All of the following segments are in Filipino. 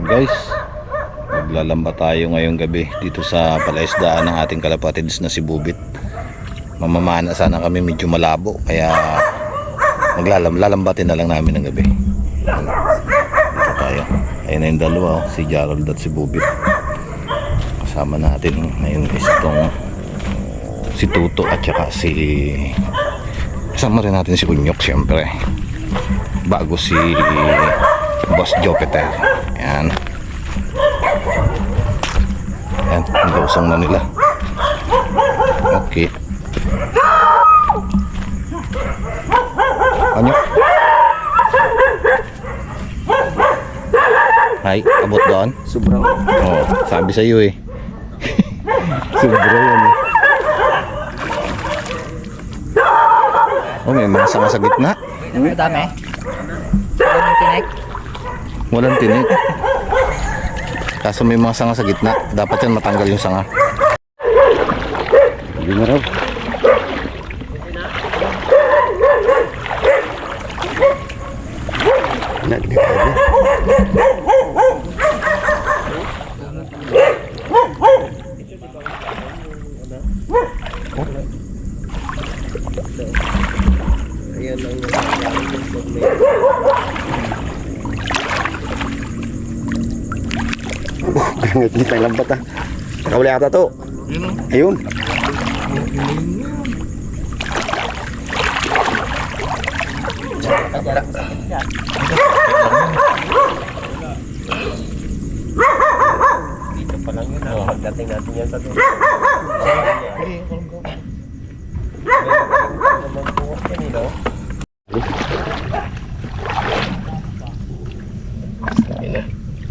guys, maglalamba tayo ngayong gabi dito sa palaisdaan ng ating kalapatids na si Bubit. Mamamana sana kami, medyo malabo, kaya lalambatin na lang namin ng gabi. Dito tayo. Ayun na yung dalawa, si Gerald at si Bubit. Kasama natin ngayon is itong si Tuto at saka si, kasama rin natin si Unyok syempre, bago si Boss Jupiter. Yan. Yan, nausong na nila. Okay. Unyok. Ay, abot doon. Sobrang. Oh, sabi sa iyo eh. Sobra yan eh. Oh, may mga sanga sa gitna. Madami. Walang tinik. Walang tinik. Kaso may mga sanga sa gitna. Dapat yan matanggal yung sanga. Hindi na raw. Hindi tayo lambat ah. Nakawala ata to. Ayun. Dito pa lang yun. Pagdating natin yan sa doon.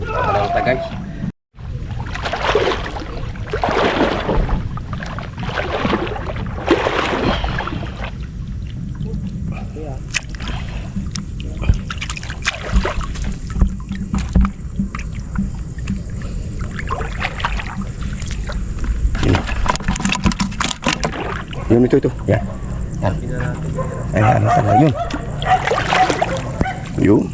Parang tagay. Yun ito. Yan. Yan. Ayan, ano talaga yun. Yun.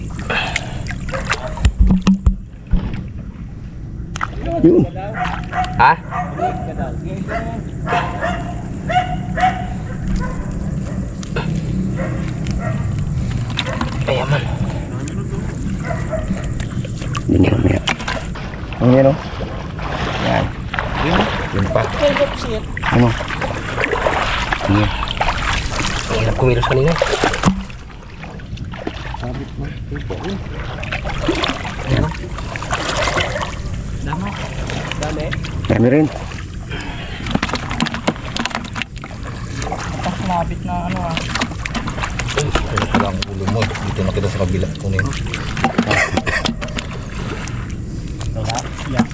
Yun. Ha? Ayan man. Yun yun. Ang yan o. Yan. Yun pa. Ano? Yun. Ang hirap kumilos kanina. Yan. Dami. Dami rin. Lapit na ano ah. Wala ang ulo mo. Dito na kita sa kabila. Kunin. Wala? Yeah.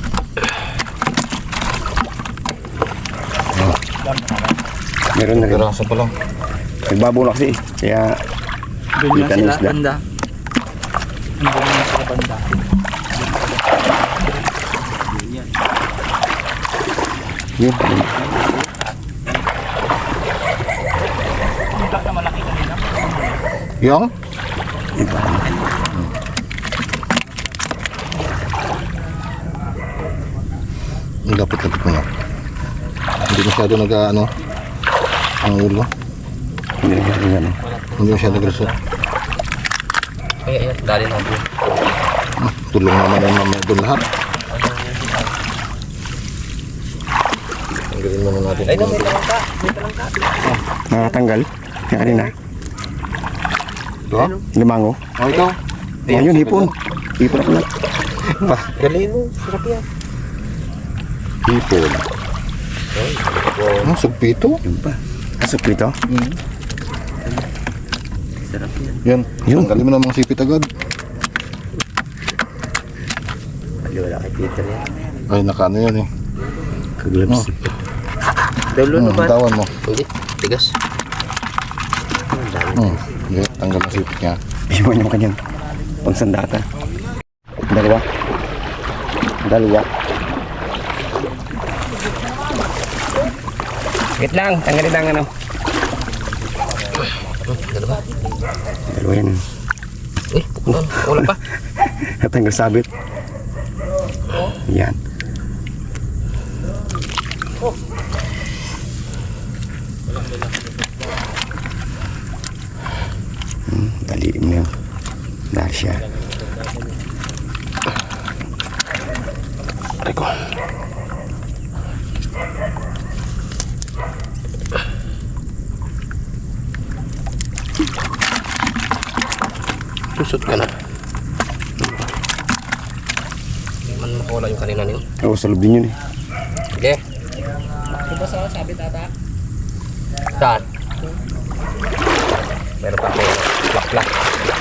Meron na rin. Piraso pa lang. Nagbabo na kasi. Kaya Doon kita na na sila isda. banda. Doon na sila banda. Yun. Impact na malaki kanina. Yung? Iba. Ang lapit-lapit mo na. Hindi masyado nag-ano ang ulo. Hindi na kasi ano. Hindi masyado nag-resort. Ayan, dali na po. Tulong naman ang mamaya doon lahat. Tanggalin muna natin. Ay, may talangka. May talangka. Nakatanggal. Kaya rin na. Ito? Limango. Oh, ito. Ayun, hipon. Hipon ako na. Daliin mo. Sarap yan. Hipon. Sugpito? Yun pa. Asok dito. Sarap yan. Yan. Yun. Tanggalin mo na mga sipit agad. Wala kay Peter yan. Ay, nakaano yan eh. Kaglabs. Dalo naman. Tawan mo. Ulit. Tigas. Yeah, tanggal na sipit niya. Iwan naman kanyan. Pangsandata. Dalawa. Dalawa. Wait lang. Tanggalin lang ano. Dalawa. Dalawa yan. Uy, pukulan. Wala pa. Natanggal sabit. Yan. Daliin mo yun. Dahil siya. Aray ko. Susot ka na. Man wala yung kanina niyo. Oo, sa loob din yun eh. Sige. Diba sabi tata? Saan? Meron pa kayo. Plak-plak.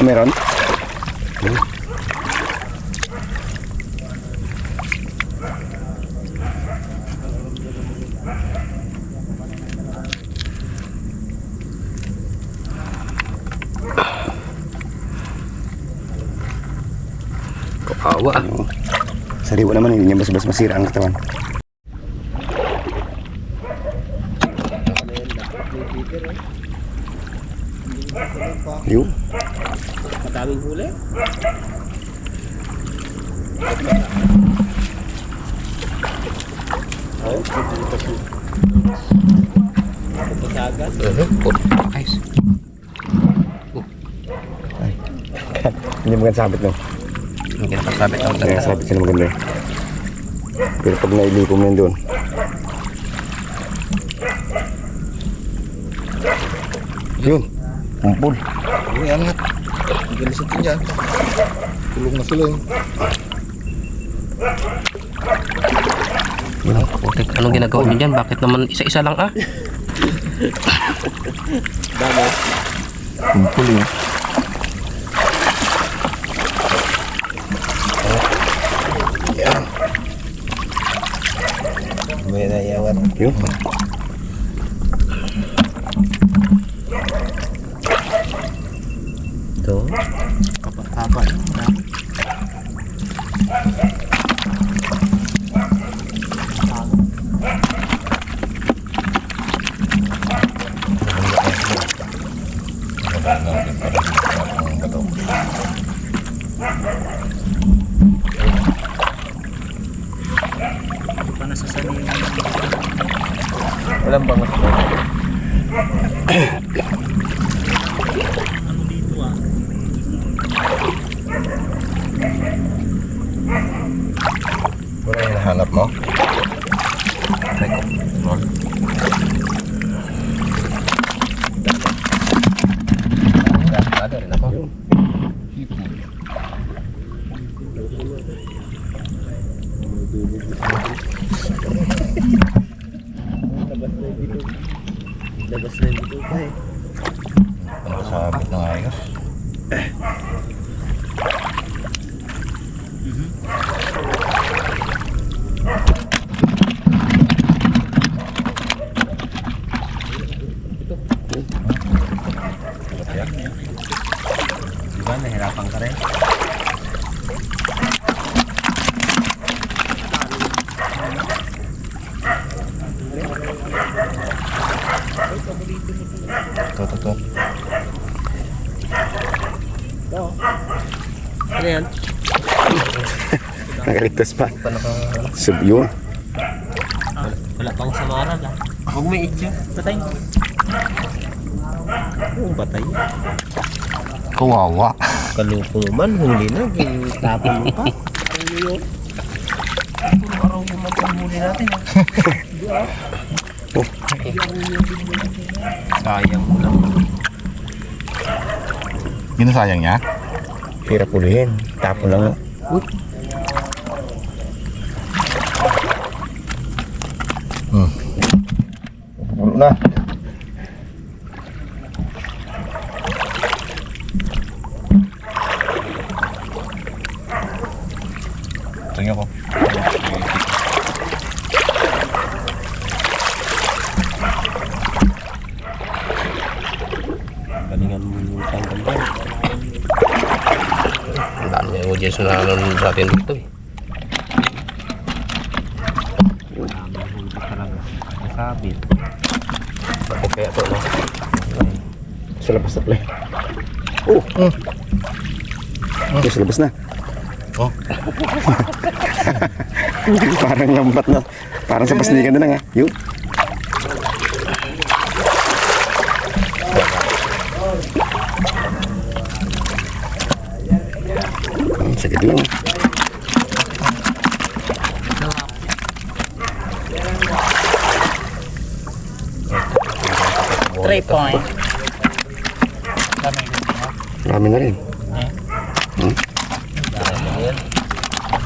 Meron? Kawawa. Oo. Sariwa naman, hindi niya bas-bas masira ang katawan. Yun. Madaming huli. Guys. Hindi maganda sabit no? Hindi na pasabit ang Kaya maganda. sabit siya na maganda. Pero pag nailikom yan doon. Yun. Kumpul. Uy, angat. Gilisot yun dyan. Tulog na sila yun. Putik, anong ginagawa niyo dyan? Bakit naman isa-isa lang ah? Kumpul yun. Yan. May nayawan. Yun. Ito. Kapat-kapat. Walang bangas mo. Wala yung nahanap mo? Ada rin ako. Labas na dito pa eh. Ano sabit ng ayos? Diba nahirapan ka rin? Ito. Ano yan? Nakaligtas pa. Pa naka... Sub yun. Wala pang samaran ah. Huwag may ityo. Patay. Oo, patay. Kawawa. Kalupo man, huli na. Tapon mo pa. Huli yun. Puro araw naman ang huli natin ah. Sayang mo lang. Ginasayang niya? Hirap ulihin. Tapon lang. Pulo na. Tingnan ko. Galingan mo yung tanggal dyan. Ang dami yung audience na nanonood sa atin dito eh. Nasabit. Bakit kaya ito no? Sa labas na pala. Oh! Ito sa labas na. Oh. Parang lambat na. Parang sa pasnigan na lang ha. Yun. Sagad lang. 3 point. Marami na rin.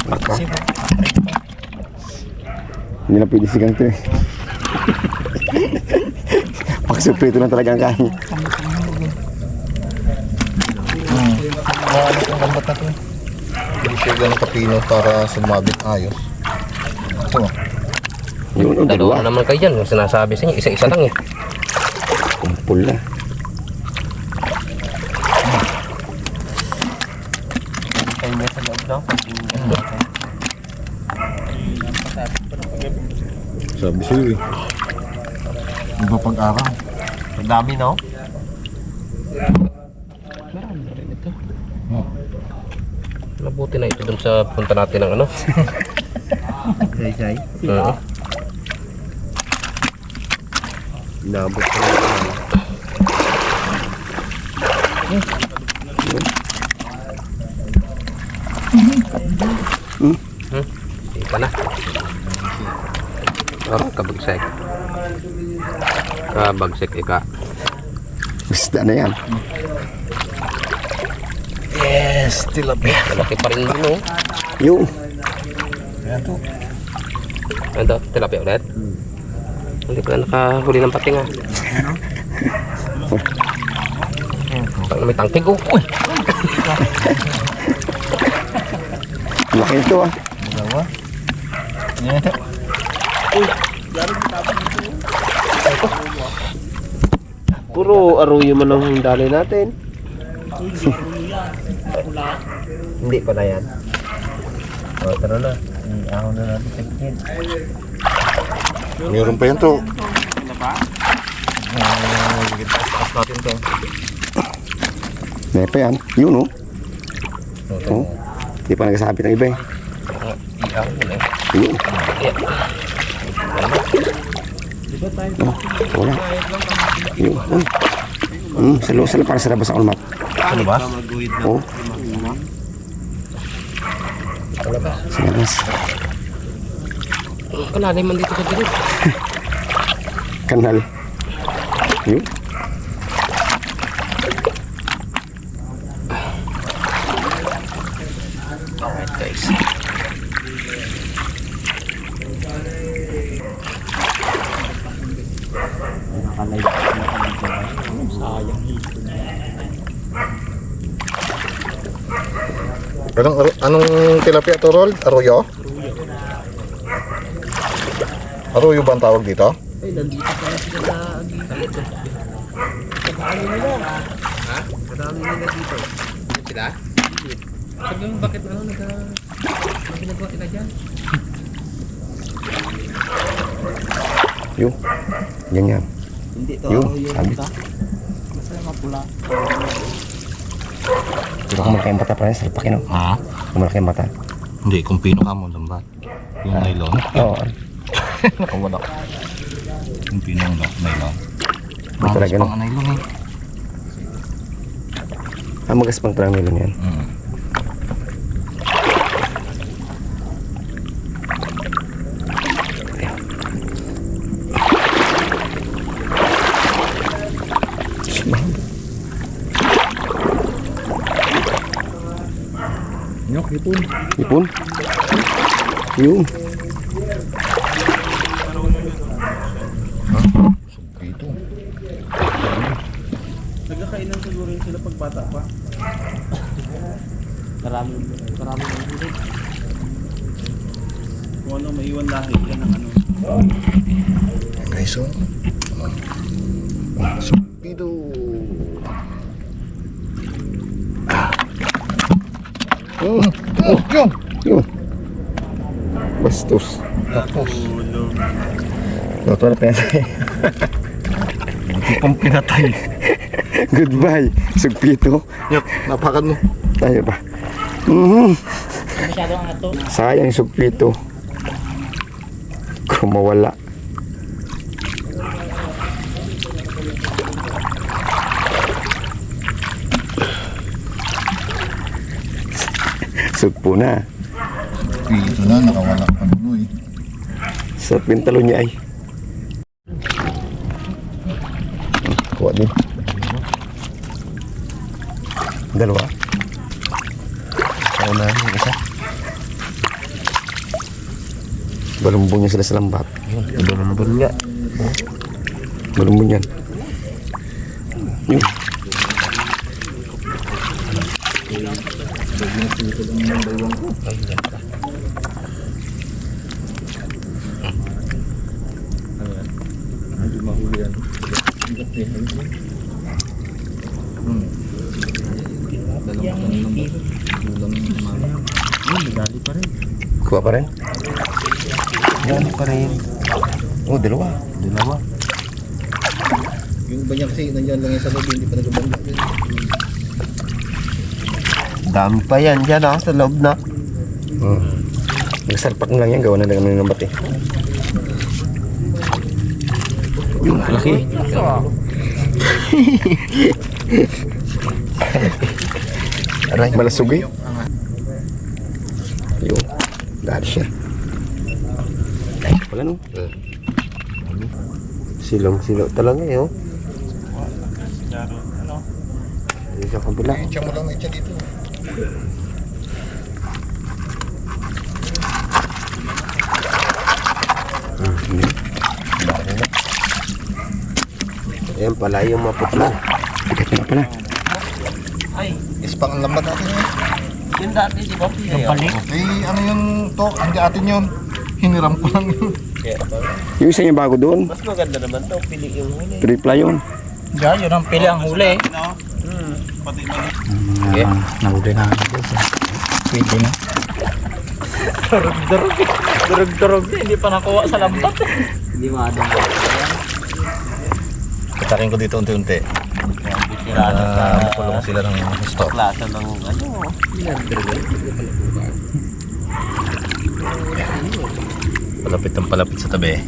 Naka. Hindi na pwede sigang ito eh. Pagsuprito lang talaga ang kain. Ano itong lambat na ito? Hindi siya ganun kapino para sumabit ayos. So, Yun, Dalawa dalawa. na naman kayo dyan. Yung sinasabi sa inyo, isa-isa lang eh. Kumpul na. Tayo mo sa loob lang. sabi sa'yo eh. Iba pag-araw. Ang dami, no? Mabuti na ito dun sa punta natin ng ano. Say. Oo. Inabot ko lang. Ika na. Parang kabagsek. Kabagsek ika. Gusto na yan. Yes, tilapia. Malaki pa rin dun, no? Yun. Ayan to. Ano, tilapia ulit? Hindi pala nakahuli ng pating ah. Pag may tangkig oh. Uy! Laki ito ah. Dalawa. Yeah. Puro aruyo man ang dali natin. Hindi pala yan. O, tara na. Ako na natin tignan. Meron pa yan to. Taas natin to. May pa yan. Yun oh. Oh. Hindi pa nagsasabi ng iba eh. Iyaw mo na. Yun. Oh, wala. Yun. Sa loob, para sa labas ako mat. Ano ba? Oh. Sa labas. Kalalim man dito sa gilid. Kanal. Yun. Alright guys. Anong tilapia to, Rol? Arroyo? Arroyo ba ang tawag dito? Ay, nandito pala sila sa gilid. Kadami nila. Ha? Kadami nila dito. Sila? Sabi mo bakit ano ginagawa sila dyan? Yun. Ganyan. Hindi to Yun. aruyo. Sabi. Basta mapula. Ito kung malaki ang mata pa rin. Salpak yun. Ha? Kung malaki ang mata. Hindi, kung pino ka mo, lambat. Yung nylon. Oo. Nakawala. Kung pino ang nylon. Ito talaga Magas no. pang nylon eh. Magaspang parang nilon yan. Nyok, ipon. Ipon. Yun. Ito. Nagkakainan siguro yun sila pag bata pa. Marami ng ulit. Kung ano, maiwan lahi yan ng ano. Okay, so. Supido. Oh, yun. Yun. Bastos. Tapos. Ito na pera. Buti pang pinatay. Goodbye. Sugpito. Nyok, napakan mo. Tayo ba? Masyado ang ato. Sayang yung sugpito. Kung mawala. Sugpo na. Ito na, nakawala pa nuno eh. Sa pintalo niya ay. Kuha din. Dalawa. Sa unahan yung isa. Balumbong niya sila sa lambat. Balumbon nga. Balumbong yan. Yun. Kuha pa rin? Yan pa rin. Oh, dalawa. Dalawa. Yung banya kasi nandiyan lang yung sa loob, hindi pa nagabangga. Dami pa yan dyan sa loob na. Nagsalpak na lang yan. Gawa na lang ng lambat eh. Yung laki. Aray. Malasog eh. Yun. Dahil siya. Ay, wala no. Silong-silo talaga eh, oh. Dito sa kabila. Itcha mo lang na itcha dito. Ayan pala yung maputla. Bigat na pala. Ispang ang lambat natin eh. Yung dati, di ba? Yung paling. Eh, ano yung to? Hindi atin yun. Hiniram ko lang yun. Yung isa niya bago doon. Mas maganda naman to, pili yung huli. Tripla yun. Diyan, yun ang pili ang huli. Okay. Nahuli na ako. Pwede na. Durog-durog eh. Durog-durog eh. Hindi pa nakuha sa lambat eh. Hindi maadang. Patakin ko dito unti-unti. Makulong sila ng stop. Klasa ng ano. Palapit ng palapit sa tabi.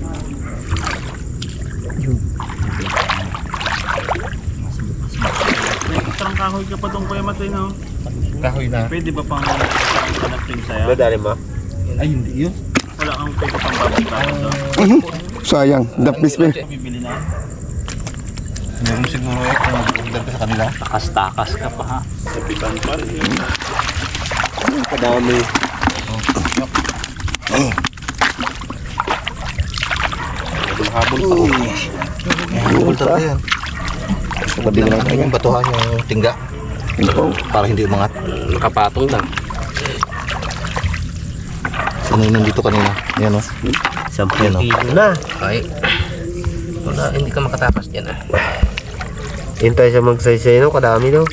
Parang kahoy ka pa doon Kuya Matay na. Kahoy na. Pwede ba pang connecting sa'yo? Madali mo? Ay, hindi yun. Wala kang pwede pang babagtasan doon. Sayang. Dapis pa. Bibili na. Meron siguro eh kung mag-order ka sa kanila. Takas-takas ka pa ha. Kapitan pa rin yun. Kadami. Habol pa ko. Habol talaga yan. Tabi na lang tayo. Yung batuhan yung tingga. Ito. Para hindi umangat. Nakapatong lang. Ano yung nandito kanina? Yan o. 10 Yan, oh. kilo na. Ay. Wala, hindi ka makatakas dyan ah. Hintay siya magsaysay no, kadami no.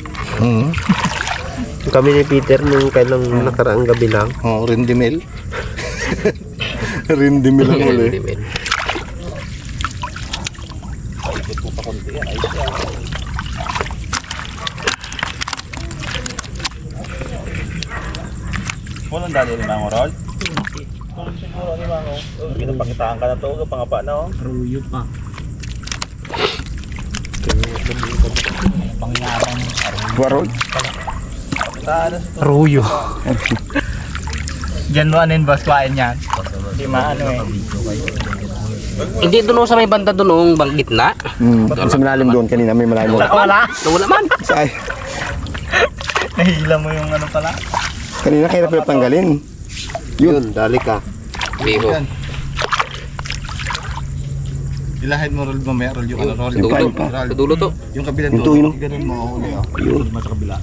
Kami ni Peter nung kailang nakaraang gabi lang. Oh, Rindimel. Rindimel ang uli. Walang dali rin mga Rod. Tulog siguro ni Mango. Pinapakitaan ka na to, pangapa na oh. Ruyo pa. Pangyabang. Warod. Ruyo. Diyan mo anin boss, kain yan. Di maano eh. Hindi doon sa may banda doon, bang gitna. Sa malalim doon kanina. May malalim. Wala. Wala man. Say. Nahila mo yung ano pala. Kanina kaya na tanggalin. Yun, dali ka. Biho. Ilahid mo roll mamaya, roll yung ano, roll Sa dulo. roll. Sa dulo to. Yung kabilang Yung dulo. tuyo. Ganun mo uli oh. Yun. Sa kabila.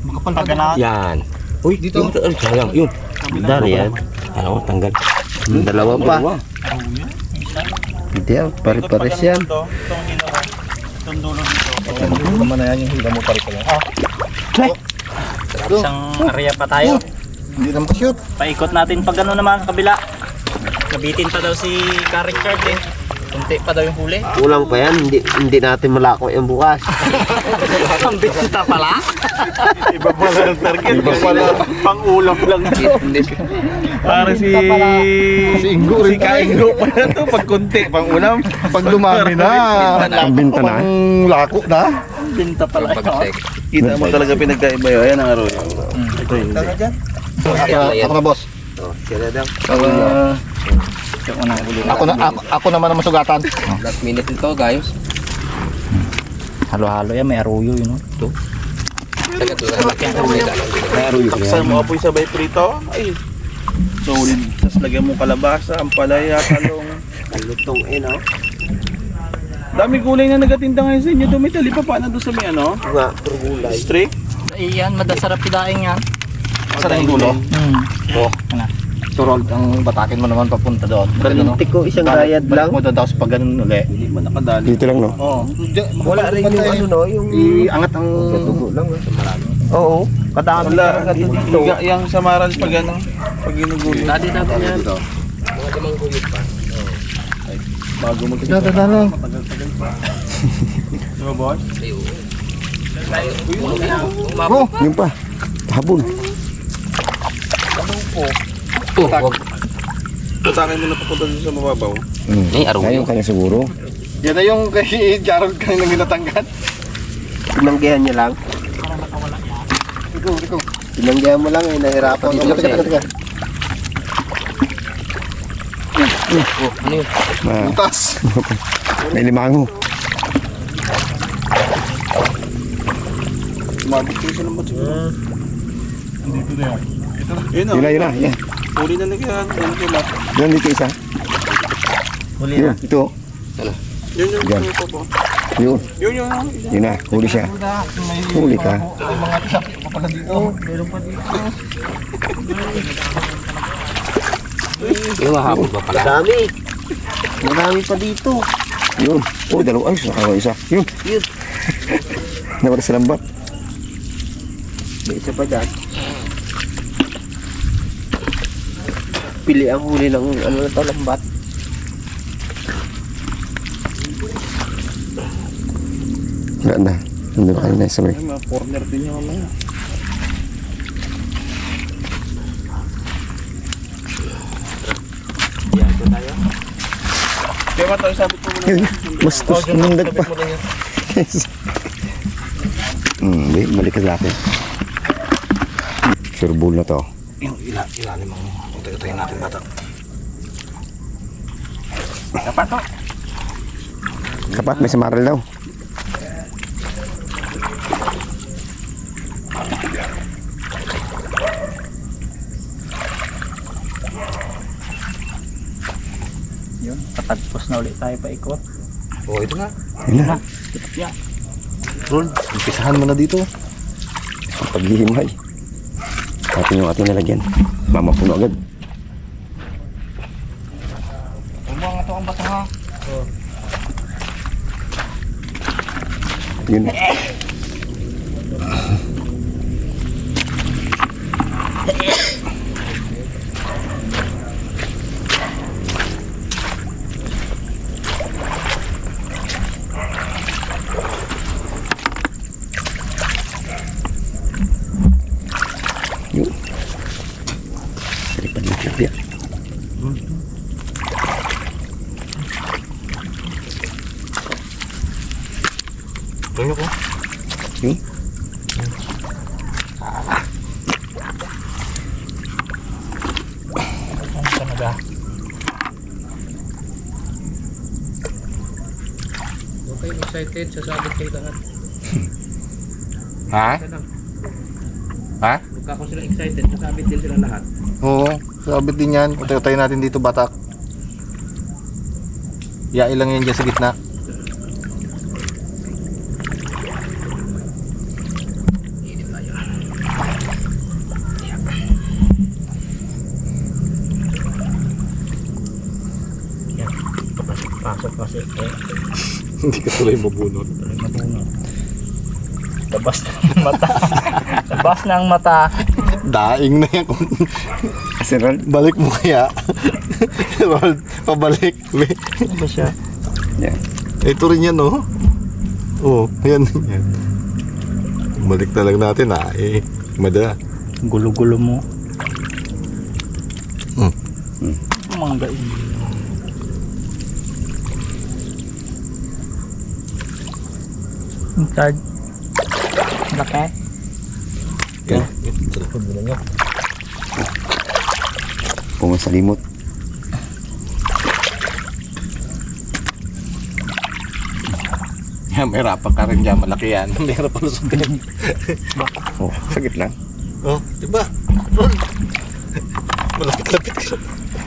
Makapal pa Pagana. Yan. Uy, Dito. Ay, sayang. Yun. Dali yan. Ano, tanggal. Dalawa pa. Hindi yan, pare-pares yan. Itong hilo. Itong dulo dito. Ano naman na yan yung hila mo pare ko lang. Isang area pa tayo. Hindi naman ka-shoot. Paikot natin pag ano naman kabila. Nabitin pa daw si Ka Richard eh. Kunti pa daw yung huli. Kulang pa yan, hindi natin malako yung bukas. Ang bisita pala. Iba pala ang target. Iba pala pang-ulam lang. Hindi. Para si Inggo rin si Kainggo pala to. Pag kunti, pang-ulam. Pag dumami na, Ang binta na. pang lako na. Binta pala. Pagsek. Kita mo talaga pinagkaiba yun. Ayan ang arroyo. Ito yung Ako na boss. Oh, sila daw. Ako naman ang masugatan. Last minute nito guys. Halo-halo yan, may aruyo yun. Ito. Sagad doon. May aruyo ko Taksan yan. mo apoy sabay prito. Ay. Solid. Tapos lagyan mo kalabasa, ampalaya, talong. Ang lutong no? Dami gulay na nagatinda ngayon sa inyo. Tumitali pa paano doon sa may ano? Nga, puro gulay. Streak? Iyan, madasarap pidaing yan. Saan yung dulo? Oh, Turol, ang batakin mo naman papunta doon. Balintik ko isang rayad lang. Balik mo doon, tapos pag ganun uli. Hindi man nakadali. Dito lang, no? Oo. Wala rin yung ano no, yung Iangat ang... dugo lang. Oo, kadami Wala. talaga dito. Yung samaral pag ano, pag ginugulo. Dati dapat yan. Dito. Mga limang guyot pa. Bago mag Dito. Diba boss? Ay, oo. Umabot pa. Yung pa. Habol. Oh, wag. Patakin mo na papunta dun sa mababaw. May aruyo. Ayun kanya siguro. Yan na yung kay Jarol kanina ginatanggan. Tinanggihan niya lang. Ikaw. Tinanggihan mo lang nahirapan. Teka. Oh, ano yun? Butas. May limango. Umabot ko sa lambat siguro. Dito na yan. Yun o. Yun na. Yan. Huli na nagyan. Yan kila. Yan dito isa. Huli Yun, ito. Yun yung Yan. ito po. Yun. Yun yung Yun na. Huli siya. Huli ka. Yung mahabol pa pala. Dami. Marami pa dito. Yun. Oh, dalawa. Ay, saka isa. Yun. Yun. Nawala sa lambat. May isa pa dyan. Pili ang huli ng ano na to, lambat. Wala na. Nandun na kayo na sa may. mga corner din yung mga. Kaya ba tayo sabi ko muna? Yun. Bastos. Umundag pa. Hindi. Balik ka sa akin. Sure bull na to. Yung ilalim ang utay-utay natin bata. Kapat. May samaral daw. Patagpos na ulit tayo paikot. Oo, ito nga. Yun na. Rol, umpisahan mo na dito. Paghihimay. Atin yung ating nalagyan. Mamapuno agad. Umuha nga ito ang bato ha. Yun. Yun. Daripada yung tilapia. Tuyo ko. Yun. Talaga. Okay, excited. Sasabit kayo lahat. Ha? Ha? Pagka ko sila excited, sasabit din sila lahat. Oo, sabit din yan. Utay-utay natin dito batak. Iyain lang yan dyan sa gitna. Pasok kasi. Hindi ka tuloy mabunot. Labas na ang mata. Labas na ang mata. Daing na yan. Kasi Rod, Balik mo kaya. Roll, pabalik. Ano ba siya? Yan. Ito rin yan, oh. Oh, yan. Yan. Balik na lang natin, ah. Madala. Gulo-gulo mo. Hmm. Mangga yun. Tag. Laki. Yan. Kung sa limot. Yan, may rapak ka rin dyan. Malaki yan. May rapak na sutin. Oh, sagit lang. Oh, diba? Ron. Malapit-lapit ka.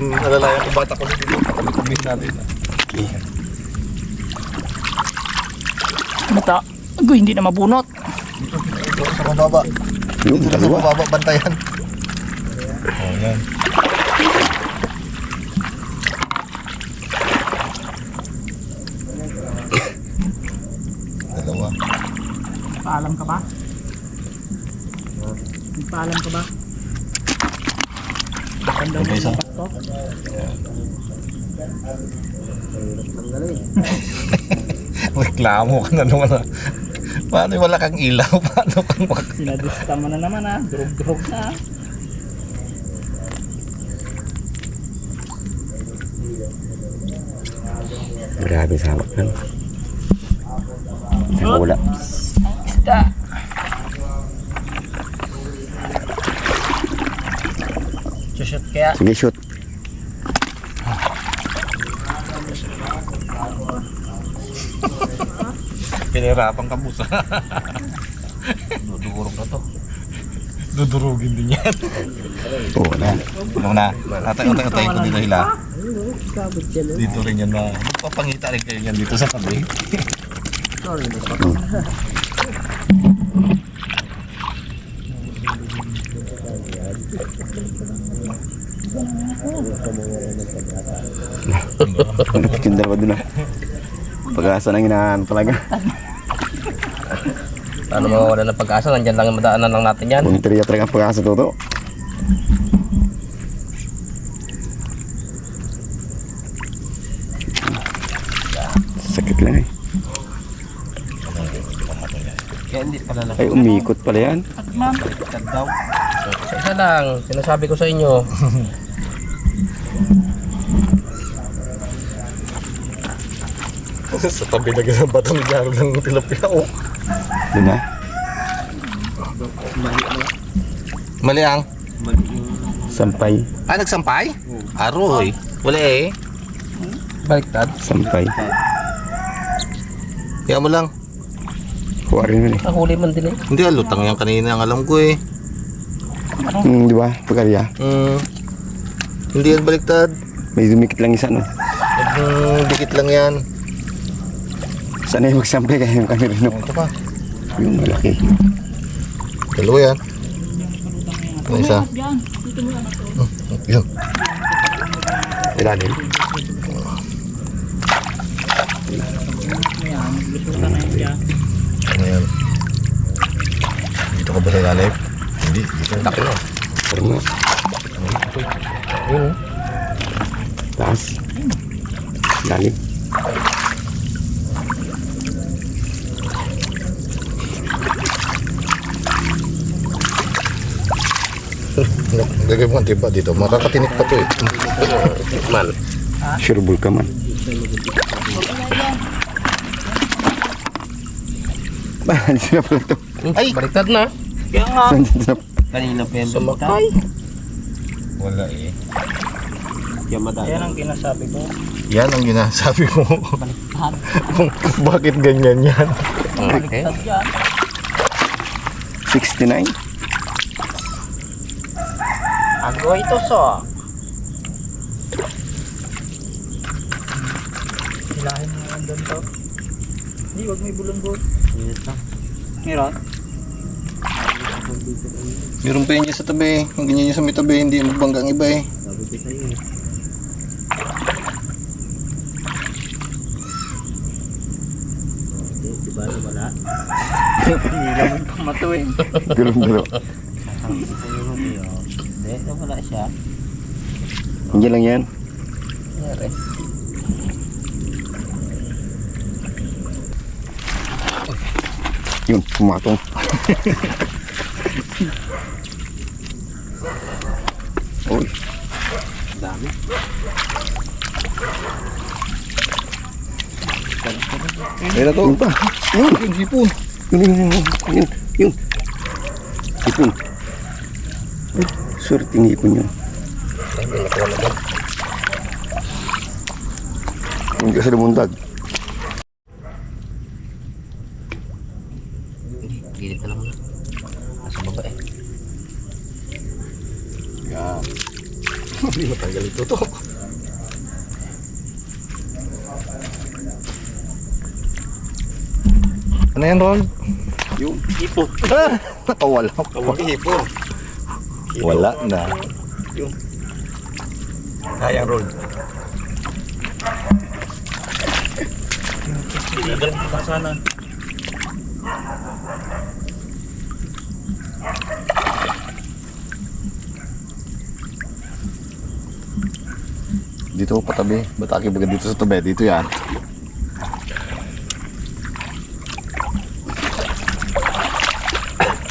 Nalalayan ko bata ko dito. Pagkabihin natin. Okay. Mata. Agoy, hindi na mabunot. Ito sa mababa. Yung Ito sa dalawa. mababa, bantayan. Oh, yan. Dalawa. Paalam ka ba? Paalam ka ba? Okay, isa. Reklamo ka na naman. Paano wala kang ilaw? Paano kang Sinadista mo na naman ha. Durog-durog na. Grabe sa hawak yan. Nakawala. Isda. Shoot kaya. Sige, shoot. pinirapan ka busa? Dudurog na to. Dudurugin din yan. Oo, wala. Ano na? Atay ko dito hila. Dito rin yan na. Magpapangita rin kayo yan dito sa tabi. Napit yung dalawa dun ah. Pag-asa nang hinahan talaga. Paano mawawala ng pag-asa? Nandyan lang ang madaanan lang natin yan. Punteriya talaga ang pag-asa toto. Sakit lang eh. Kaya hindi pala na. Ay, umikot pala yan. Isa lang, sinasabi ko sa inyo. Sa tabi na ng batang garo ng tilapia. Oh. Doon na. Mali ang. Sampay. Ah, nagsampay? Aroy. Wala eh. Baliktad. Sampay. Kaya mo lang. Kuha rin man eh. Nahuli man din eh. Hindi, lutang yan kanina ang alam ko eh. Di ba? Pagkarya. Hindi yan baliktad. May dumikit lang isa no. Dikit lang yan. Sana yung magsampay kaya yung kami rin no. Ito pa. Yung malaki. Dalawa yan. Ano isa? Yun. Ilalim. Ano yan? Dito ka ba sa ilalim? Hindi. Dito. Laki na. Forma. Yun. Taas. Ilalim. Lagay mo ang tiba dito. Makakatinik pa to eh. Man. Sureball ka man. Ba, hindi na pala ito. Ay! Baliktad na. Saan dito na? Kanina pa yan. Sumakay. Wala eh. Yan ang Kinasabi ko. Yan ang ginasabi ko. Bakit ganyan yan? Okay. 69. Agoy ito so. Hilahin mo yan doon to. Hindi, wag may bulong-bulong. Meron? Meron pa yun dyan sa tabi. Ang ganyan yung sa may tabi. Hindi magbangga ang iba eh. Nilaman pang matuwin. Gulong-gulo. Hindi, wala siya. Hindi lang yan. Yun, pumatong. Uy. Dami. Ayun na to. Yun pa. Yun. Yung sipon. Yun. Ipon. Ay, swerteng ipon yun. Ay, may nakuha na doon. Hindi kasi lumuntag. Gilid na lang muna. Nasa baba eh. Yan. Hindi matagal ito to. Ano yan, Ron? Yung hipo. Ah! Nakawala. Tawag hipo. Wala na. Kaya roll. Dalang pa sana. Dito patabi. Bataki baga dito sa tabi. Dito yan.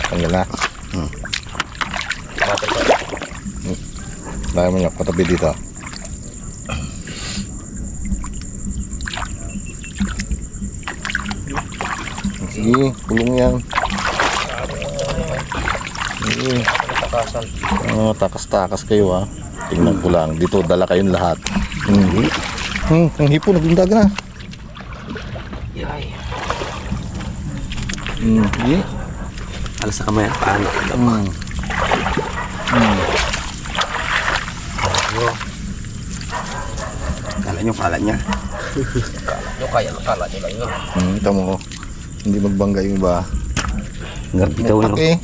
Tanggal na. Dahil mo nyo, patabi dito. Sige, pulong yan. Sige. Takasan. Takas-takas kayo ha. Tingnan ko lang. Dito, dala kayong lahat. Ang hipo, nagbundag na. Yay. Sige. Alas sa kamay. Paano? Kala niya. Yung kaya nakala nila yun. Ito mo. Hindi magbangga yung iba. Bitaw yun. Okay.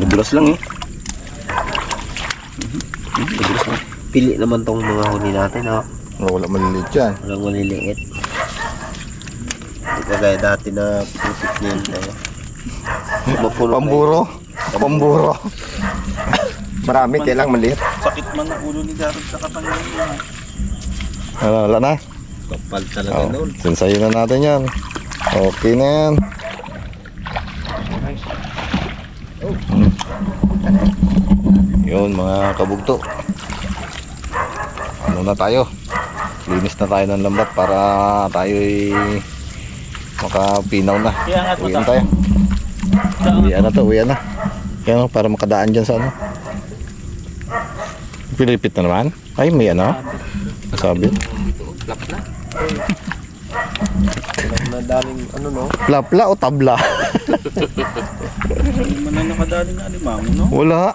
Nadulas lang eh. Nadulas lang. Pili naman tong mga huli natin, ha? Wala maliliit yan. Walang maliliit. Hindi kagaya dati na pusik niya yun. Pamburo. Pamburo. Marami, kailang maliit. Sakit man ang ulo ni Darren sa katanggal niya. Wala na. Kapal talaga noon. Sinsayin na natin yan. Okay na yan. Yun mga kabugto. Ano na tayo? Linis na tayo ng lambat para tayo'y makapinaw na. Uwian tayo. Uwian na to, uwian na. Yan, para makadaan dyan sa ano. Pilipit na naman. Ay, may ano? Sabi. Lap na. Walang nadaling ano, no? Lapla o tabla? Hindi man na nakadali na alimango, no? Wala.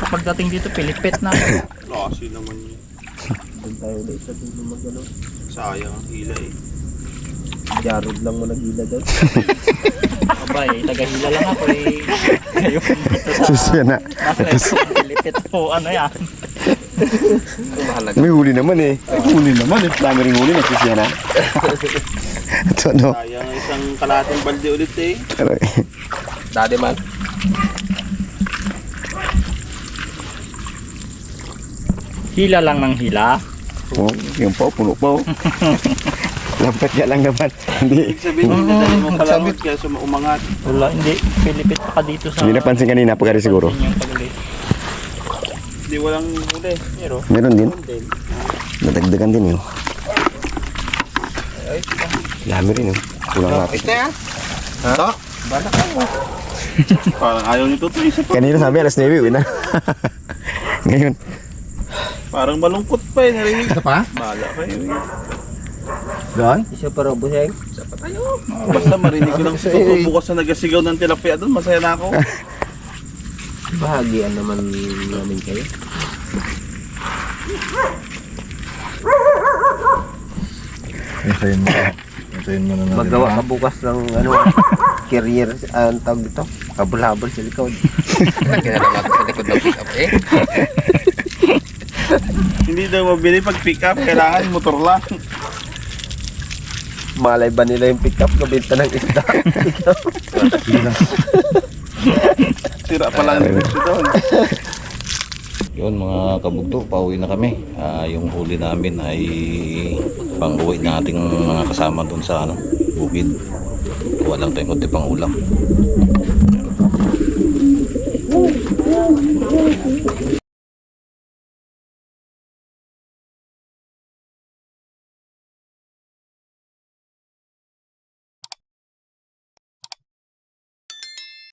Pagdating dito, pilipit na. Kasi naman yun. Doon tayo ulit sa dulo mag-ano. Sayang ang hila eh. Jarod lang mo nag-ila doon. Abay, tagahila lang ako eh. Ngayon, Susya na. nasa pilipit po, ano yan. Mahalaga. May huli naman eh. Huli naman eh. Dami rin huli, nagsusya na. Ito ano? Sayang ang isang kalating balde ulit eh. Aray. Dade man. Hila lang ng hila. Oh, yung pa, puno pa. Lampat ka lang naman. Hindi. Ibig sabihin, hindi na dali mo kalawat kaya umangat. Wala, hindi. Pilipit pa ka dito sa... Hindi napansin kanina, pagkari siguro. Yung pagli. Hindi walang huli. Pero, Meron din. din. Nadagdagan din yun. Dami rin yun. Kulang natin. Parang ayaw nito to isa pa. Kanina sabi, alas 9, uwi na. Ngayon. Parang malungkot pa eh. Narinig. Ito pa? Bahala kayo eh. Doon? Isa pa raw, buseng. Basta marinig ko lang bukas na nagasigaw ng tilapia doon. Masaya na ako. Bahagian naman namin kayo. Hintayin mo. Hintayin mo na natin. Magawa ka bukas ng ano, carrier, ang tawag dito. Kabul-habol sa likod. Kinalaman ko sa likod ng pick-up eh. Hindi daw mabili pag pick up. Kailangan motor lang. Malay ba nila yung pick-up na benta ng isda? Tira pa lang dito doon. Yun mga kabugto, pauwi na kami. Yung huli namin ay pang-uwi na ating mga kasama doon sa bukid. Walang tayong konti pang ulam.